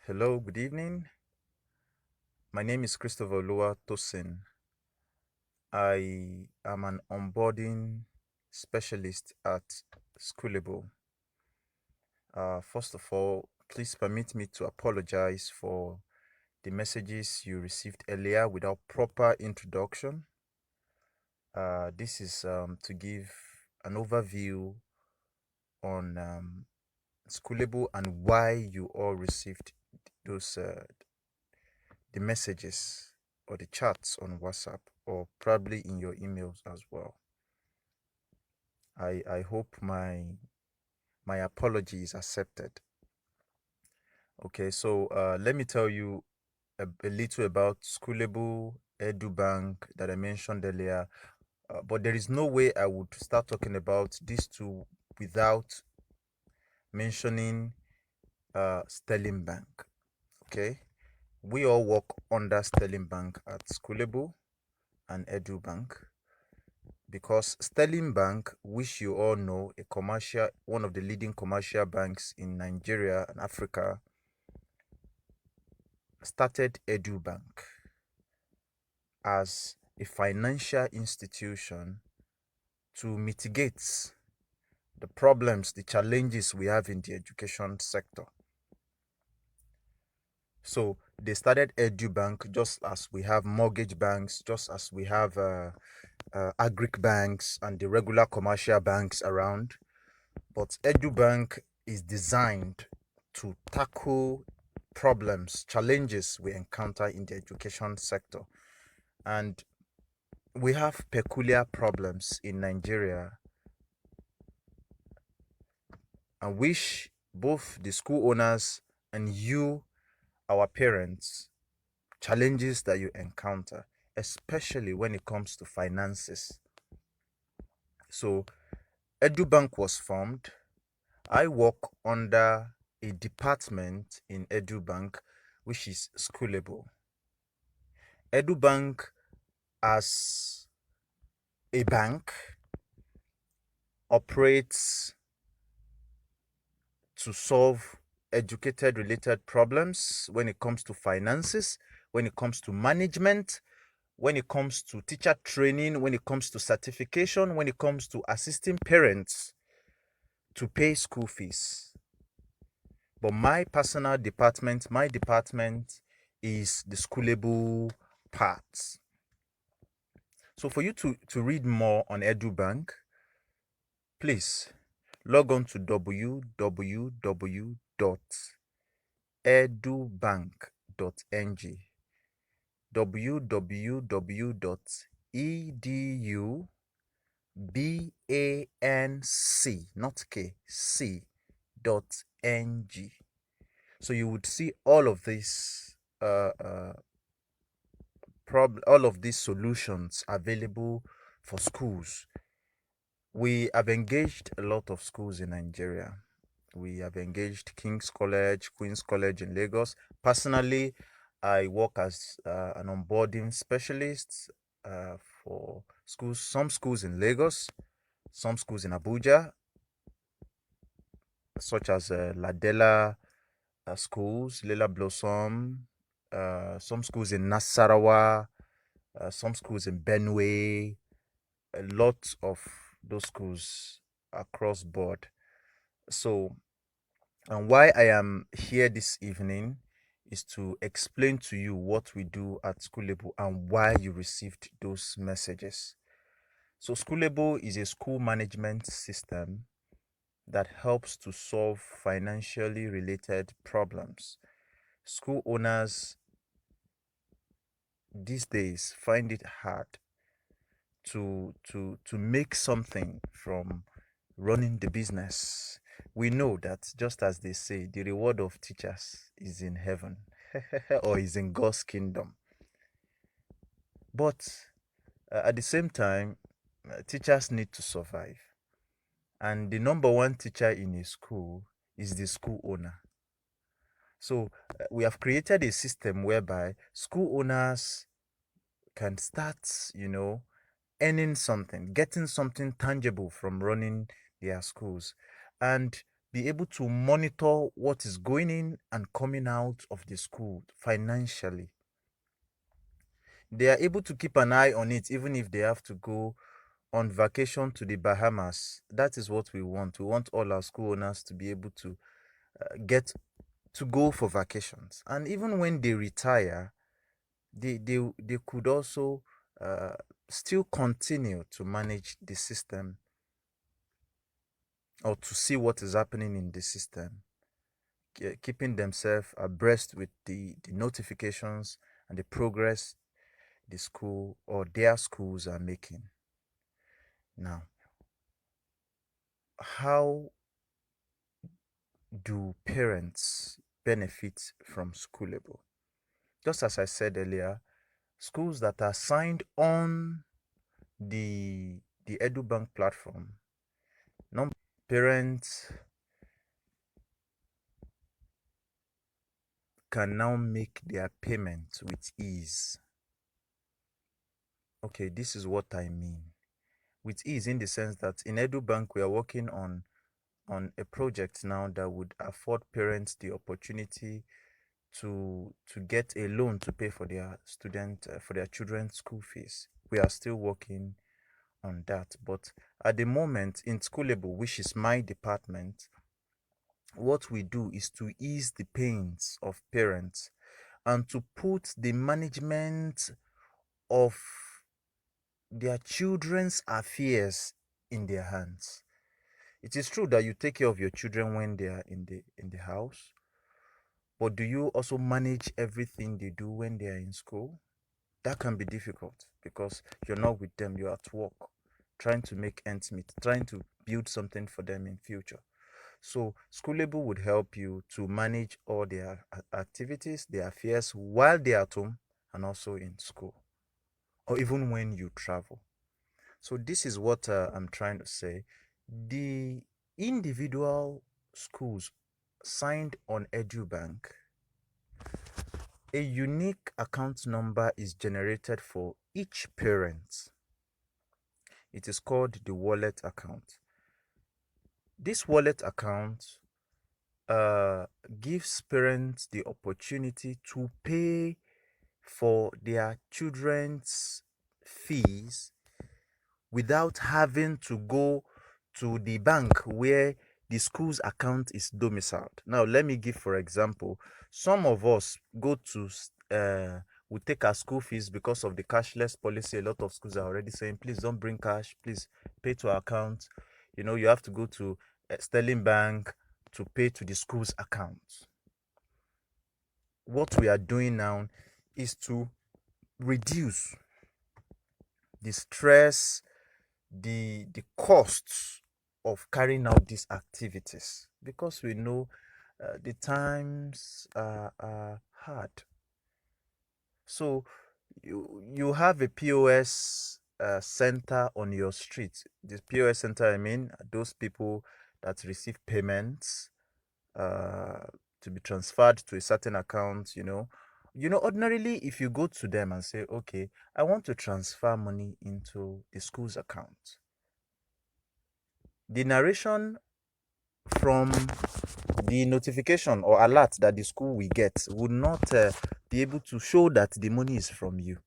Hello, good evening. My name is Christopher Lua Tosin. I am an onboarding specialist at Schoolable. First of all, please permit me to apologize for the messages you received earlier without proper introduction. This is to give an overview on Schoolable and why you all received those the messages or the chats on WhatsApp or probably in your emails as well. I hope my apology is accepted. Okay, so let me tell you a little about Schoolable EduBank that I mentioned earlier. But there is no way I would start talking about these two without mentioning Sterling Bank. Okay, we all work under Sterling Bank at Schoolable and EduBank. Because Sterling Bank, which you all know, one of the leading commercial banks in Nigeria and Africa, started EduBank as a financial institution to mitigate the problems, the challenges we have in the education sector. So they started EduBank just as we have mortgage banks, just as we have agric banks and the regular commercial banks around. But EduBank is designed to tackle problems, challenges we encounter in the education sector. And we have peculiar problems in Nigeria, and wish both the school owners and you, our parents, challenges that you encounter, especially when it comes to finances. So, EduBank was formed. I work under a department in EduBank, which is Schoolable. EduBank, as a bank, operates to solve educated related problems when it comes to finances, when it comes to management, when it comes to teacher training, when it comes to certification, when it comes to assisting parents to pay school fees. But my personal department, my department is the Schoolable part. So for you to read more on EduBank, please log on to www.edubank.ng www.edubanc, not K, C.ng. So you would see all of these all of these solutions available for schools. We have engaged a lot of schools in Nigeria. We have engaged King's College, Queen's College in Lagos. Personally, I work as an onboarding specialist for schools, some schools in Lagos, some schools in Abuja, such as Ladella schools, Lila Blossom, some schools in Nasarawa, some schools in Benue, a lot of those schools across board. So, and why I am here this evening is to explain to you what we do at Schoolable and why you received those messages. So, Schoolable is a school management system that helps to solve financially related problems. School owners these days find it hard to make something from running the business. We know that, just as they say, the reward of teachers is in heaven or is in God's kingdom. But at the same time, teachers need to survive. And the number one teacher in a school is the school owner. So we have created a system whereby school owners can start, earning something, getting something tangible from running their schools. And be able to monitor what is going in and coming out of the school financially. They are able to keep an eye on it even if they have to go on vacation to the Bahamas. That is what we want. We want all our school owners to be able to get to go for vacations. And even when they retire, they could also uh, still continue to manage the system or to see what is happening in the system, keeping themselves abreast with the notifications and the progress the school or their schools are making. Now, how do parents benefit from Schoolable? Just as I said earlier, schools that are signed on the EduBank platform, parents can now make their payments with ease. Okay, this is what I mean. With ease in the sense that in EduBank we are working on a project now that would afford parents the opportunity to get a loan to pay for their for their children's school fees. We are still working on that, but at the moment in Schoolable, which is my department, what we do is to ease the pains of parents and to put the management of their children's affairs in their hands. It is true that you take care of your children when they are in the house, but do you also manage everything they do when they are in school? That can be difficult because you're not with them, you're at work, trying to make ends meet, trying to build something for them in future. So Schoolable would help you to manage all their activities, their affairs while they're at home and also in school, or even when you travel. So this is what I'm trying to say. The individual schools signed on EduBank, a unique account number is generated for each parent. It is called the wallet account. This wallet account uh, gives parents the opportunity to pay for their children's fees without having to go to the bank where the school's account is domiciled. Now, let me give, for example, some of us go to, we take our school fees because of the cashless policy. A lot of schools are already saying, please don't bring cash, please pay to our account. You know, you have to go to Sterling Bank to pay to the school's account. What we are doing now is to reduce the stress, the costs of carrying out these activities, because we know the times are hard. So you have a POS center on your street. This POS center, I mean, those people that receive payments uh, to be transferred to a certain account. Ordinarily, if you go to them and say, okay, I want to transfer money into the school's account, the narration from the notification or alert that the school will get would not be able to show that the money is from you,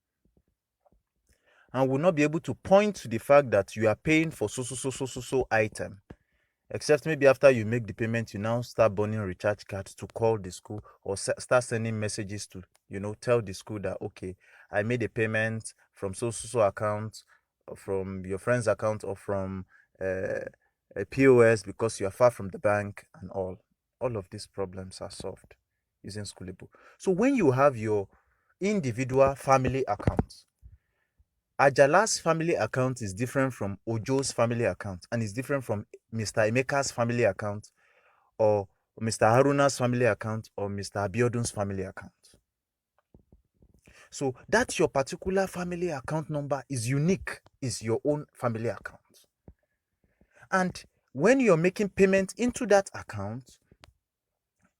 and will not be able to point to the fact that you are paying for so item, except maybe after you make the payment, you now start burning recharge cards to call the school or start sending messages to tell the school that, okay, I made a payment from so account, or from your friend's account, or from uh, a POS, because you are far from the bank, and all of these problems are solved using Schoolable. So when you have your individual family account, Ajala's family account is different from Ojo's family account, and is different from Mr. Emeka's family account, or Mr. Haruna's family account, or Mr. Abiodun's family account. So that your particular family account number is unique, is your own family account. And when you're making payment into that account,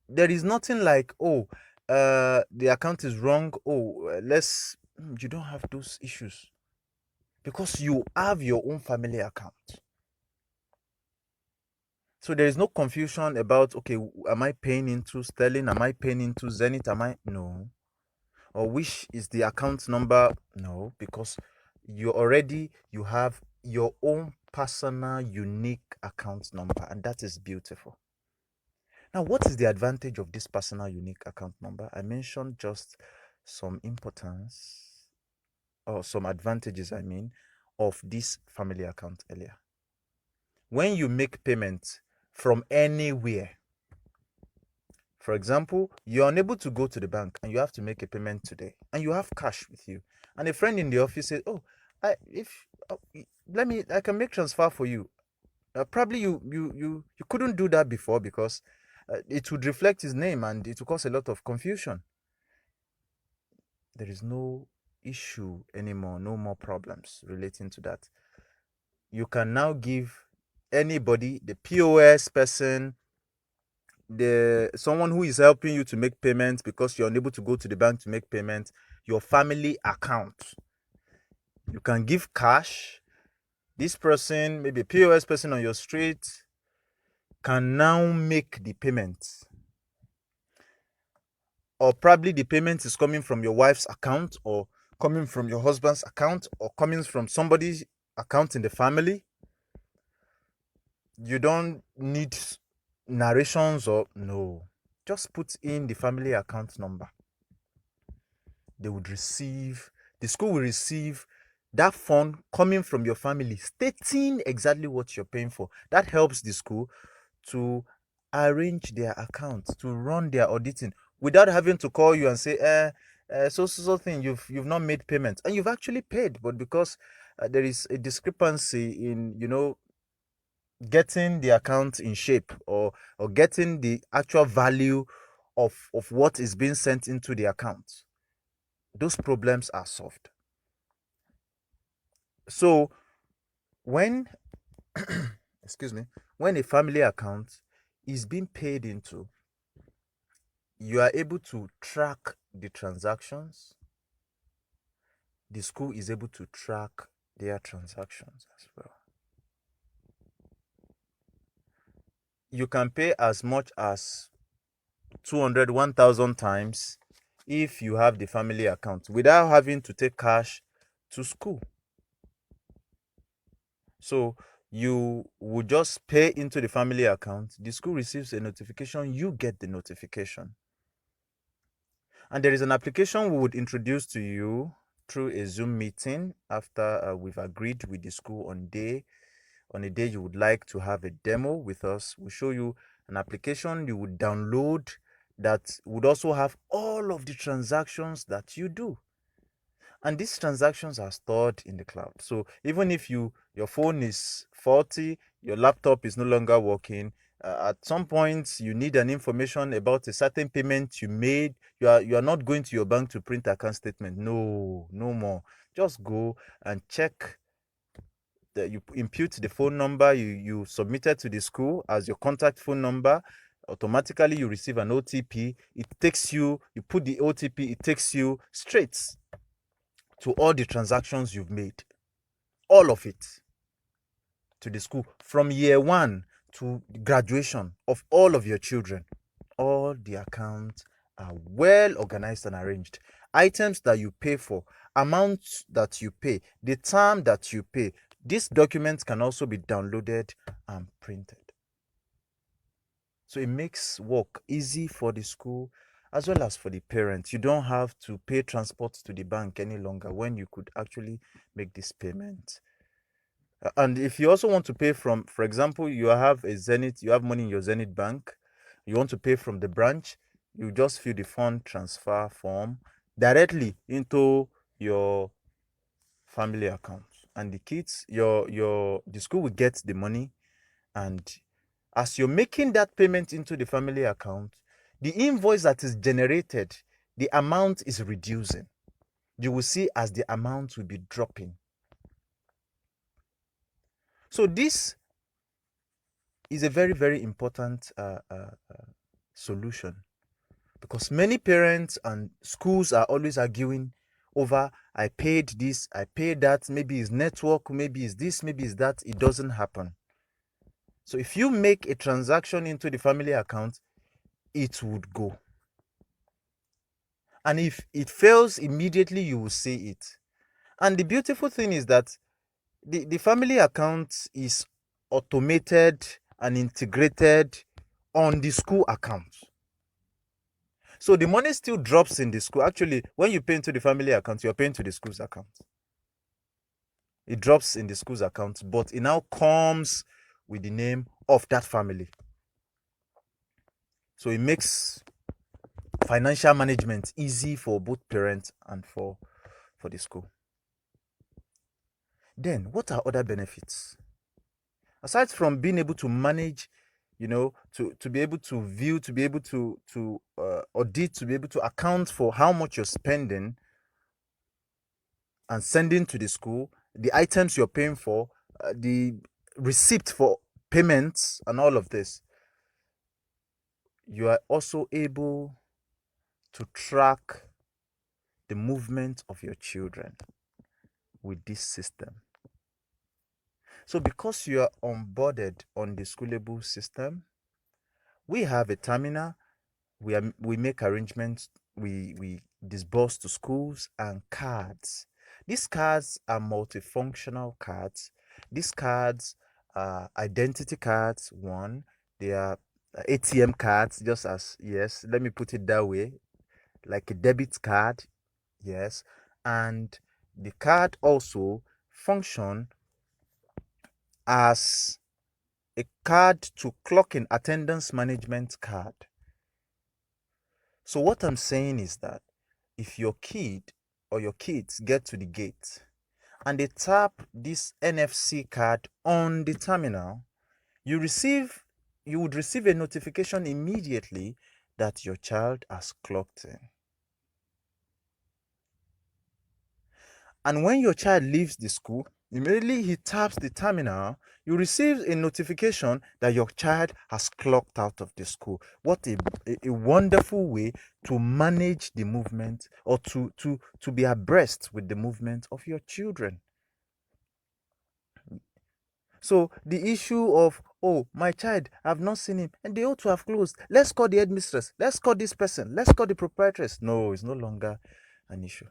there is nothing like, oh, the account is wrong. Oh, you don't have those issues because you have your own family account. So there is no confusion about, okay, am I paying into Sterling? Am I paying into Zenith? Am I? No. Or which is the account number? No, because you have your own personal unique account number, and that is beautiful. Now, what is the advantage of this personal unique account number? I mentioned just some importance or some advantages, I mean, of this family account earlier. When you make payments from anywhere, for example, you're unable to go to the bank and you have to make a payment today and you have cash with you, and a friend in the office says, oh, if let me, I can make transfer for you. Probably you couldn't do that before because it would reflect his name and it would cause a lot of confusion. There is no issue anymore, no more problems relating to that. You can now give anybody, the POS person, the someone who is helping you to make payments because you're unable to go to the bank to make payments, your family account. You can give cash. This person, maybe a POS person on your street, can now make the payments. Or probably the payment is coming from your wife's account, or coming from your husband's account, or coming from somebody's account in the family. You don't need narrations or no. Just put in the family account number. They would receive, the school will receive that fund coming from your family, stating exactly what you're paying for. That helps the school to arrange their accounts, to run their auditing without having to call you and say, so thing, you've not made payments, and you've actually paid, but because there is a discrepancy in, getting the account in shape, or getting the actual value of what is being sent into the account, those problems are solved. So when excuse me, when a family account is being paid into, you are able to track the transactions. The school is able to track their transactions as well. You can pay as much as 200, 1,000 times if you have the family account without having to take cash to school. So you would just pay into the family account, the school receives a notification, you get the notification. And there is an application we would introduce to you through a Zoom meeting after we've agreed with the school on a day you would like to have a demo with us. We'll show you an application you would download that would also have all of the transactions that you do. And these transactions are stored in the cloud. So even if your phone is faulty, your laptop is no longer working, at some point you need an information about a certain payment you made, you are not going to your bank to print account statement. No more. Just go and check that you impute the phone number you submitted to the school as your contact phone number. Automatically you receive an OTP. It takes you put the OTP, it takes you straight to all the transactions you've made, all of it, to the school from year one to graduation of all of your children. All the accounts are well organized and arranged. Items that you pay for, amounts that you pay, the term that you pay. These documents can also be downloaded and printed. So it makes work easy for the school as well as for the parents. You don't have to pay transport to the bank any longer when you could actually make this payment. And if you also want to pay from, for example, you have money in your Zenith bank, you want to pay from the branch, you just fill the fund transfer form directly into your family account, and the kids, the school will get the money. And as you're making that payment into the family account, the invoice that is generated, the amount is reducing. You will see as the amount will be dropping. So this is a very, very important solution, because many parents and schools are always arguing over, I paid this, I paid that, maybe it's network, maybe it's this, maybe it's that. It doesn't happen. So if you make a transaction into the family account, it would go. And if it fails immediately, you will see it. And the beautiful thing is that the family account is automated and integrated on the school account. So the money still drops in the school. Actually, when you pay into the family account, you're paying to the school's account. It drops in the school's account, but it now comes with the name of that family. So it makes financial management easy for both parents and for the school. Then, what are other benefits? Aside from being able to manage, to be able to view, to be able to audit, to be able to account for how much you're spending and sending to the school, the items you're paying for, the receipt for payments, and all of this, you are also able to track the movement of your children with this system. So because you are onboarded on the Schoolable system, we have a terminal. We make arrangements. We disburse to schools and cards. These cards are multifunctional cards. These cards are identity cards. One, they are ATM cards, just as, yes, let me put it that way, like a debit card. Yes, and the card also function as a card to clock in attendance management card. So what I'm saying is that if your kid or your kids get to the gate and they tap this NFC card on the terminal, you would receive a notification immediately that your child has clocked in. And when your child leaves the school, immediately he taps the terminal, you receive a notification that your child has clocked out of the school. What a wonderful way to manage the movement, or to be abreast with the movement of your children. So the issue of, oh, my child, I've not seen him, and they ought to have closed. Let's call the headmistress. Let's call this person. Let's call the proprietress. No, it's no longer an issue.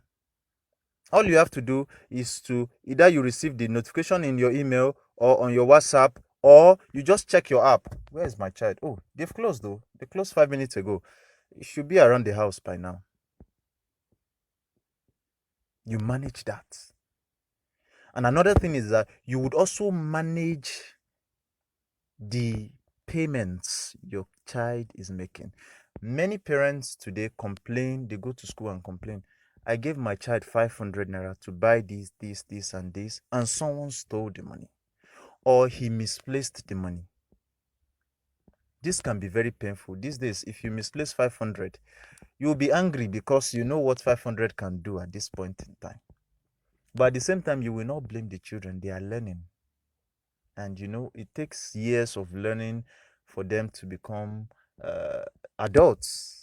All you have to do is to either you receive the notification in your email or on your WhatsApp, or you just check your app. Where is my child? Oh, they've closed though. They closed 5 minutes ago. It should be around the house by now. You manage that. And another thing is that you would also manage the payments your child is making. Many parents today complain, they go to school and complain, I gave my child 500 naira to buy this, and someone stole the money, or he misplaced the money. This can be very painful. These days, if you misplace 500, you'll be angry because you know what 500 can do at this point in time. But at the same time, you will not blame the children. They are learning. And it takes years of learning for them to become adults.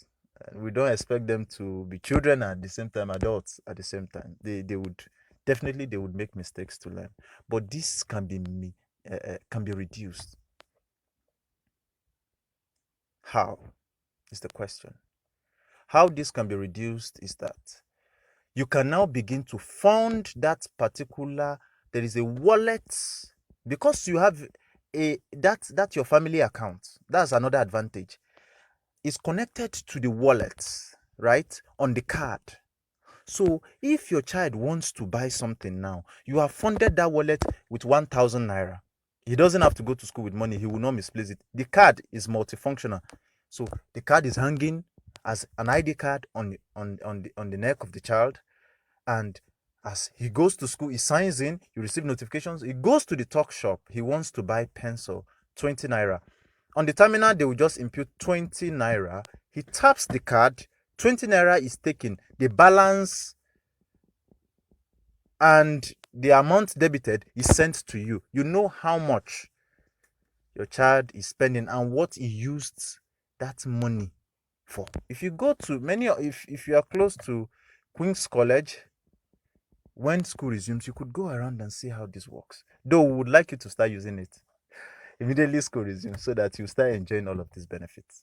We don't expect them to be children and at the same time adults at the same time. They would definitely, they would make mistakes to learn, but this can be reduced. How is the question? How this can be reduced is that you can now begin to fund that particular. There is a wallet, because you have that's your family account. That's another advantage. It's connected to the wallet, right, on the card. So if your child wants to buy something now, you have funded that wallet with 1,000 naira. He doesn't have to go to school with money. He will not misplace it. The card is multifunctional. So the card is hanging as an ID card on the neck of the child. And as he goes to school, he signs in, you receive notifications. He goes to the talk shop. He wants to buy pencil, 20 naira. On the terminal, they will just impute 20 naira. He taps the card, 20 naira is taken. The balance and the amount debited is sent to you. You know how much your child is spending and what he used that money for. If you go to if you are close to Queen's College, when school resumes, you could go around and see how this works. Though we would like you to start using it. immediately school resumes, so that you start enjoying all of these benefits.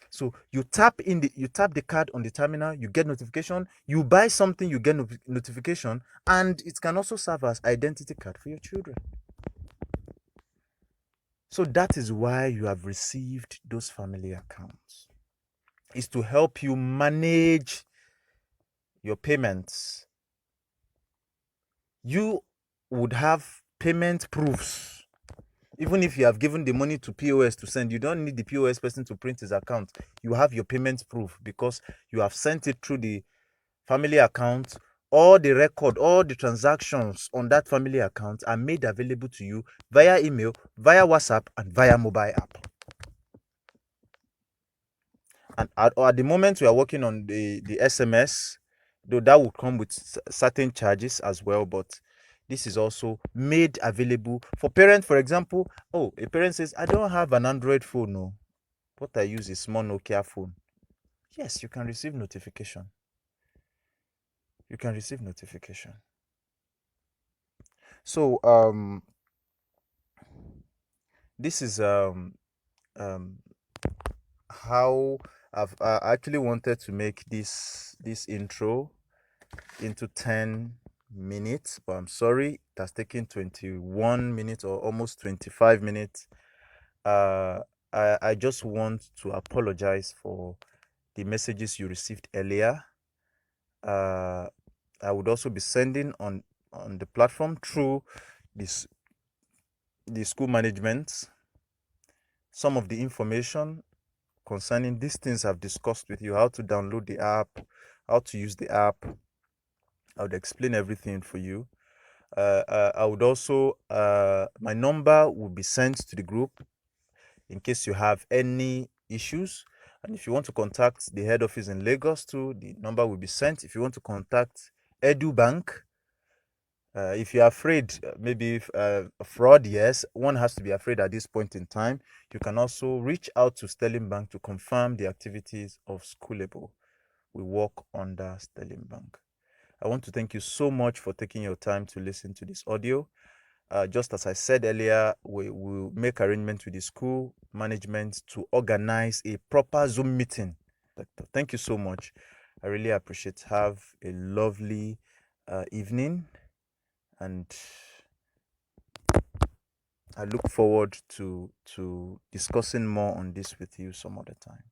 So you tap the card on the terminal, you get notification, you buy something, you get notification, and it can also serve as identity card for your children. So that is why you have received those family accounts. Is to help you manage your payments. You would have payment proofs. Even if you have given the money to POS to send, you don't need the POS person to print his account. You have your payment proof because you have sent it through the family account. All the record, all the transactions on that family account are made available to you via email, via WhatsApp, and via mobile app. And at the moment we are working on the SMS, though that will come with certain charges as well, but this is also made available for parents. For example, oh, a parent says, I don't have an Android phone, no. What I use is small Nokia phone. Yes, you can receive notification. You can receive notification. So this is um how I've actually wanted to make this intro into 10 minutes, but I'm sorry, it has taken 21 minutes or almost 25 minutes. I just want to apologize for the messages you received earlier. I would also be sending on the platform through this the school management some of the information concerning these things I've discussed with you, how to download the app, how to use the app. I would explain everything for you. I would also, my number will be sent to the group in case you have any issues. And if you want to contact the head office in Lagos too, the number will be sent. If you want to contact EduBank, if you're afraid, maybe fraud, yes, one has to be afraid at this point in time. You can also reach out to Sterling Bank to confirm the activities of Schoolable. We work under Sterling Bank. I want to thank you so much for taking your time to listen to this audio. Just as I said earlier, we will make arrangements with the school management to organize a proper Zoom meeting. Thank you so much. I really appreciate. Have a lovely evening, and I look forward to discussing more on this with you some other time.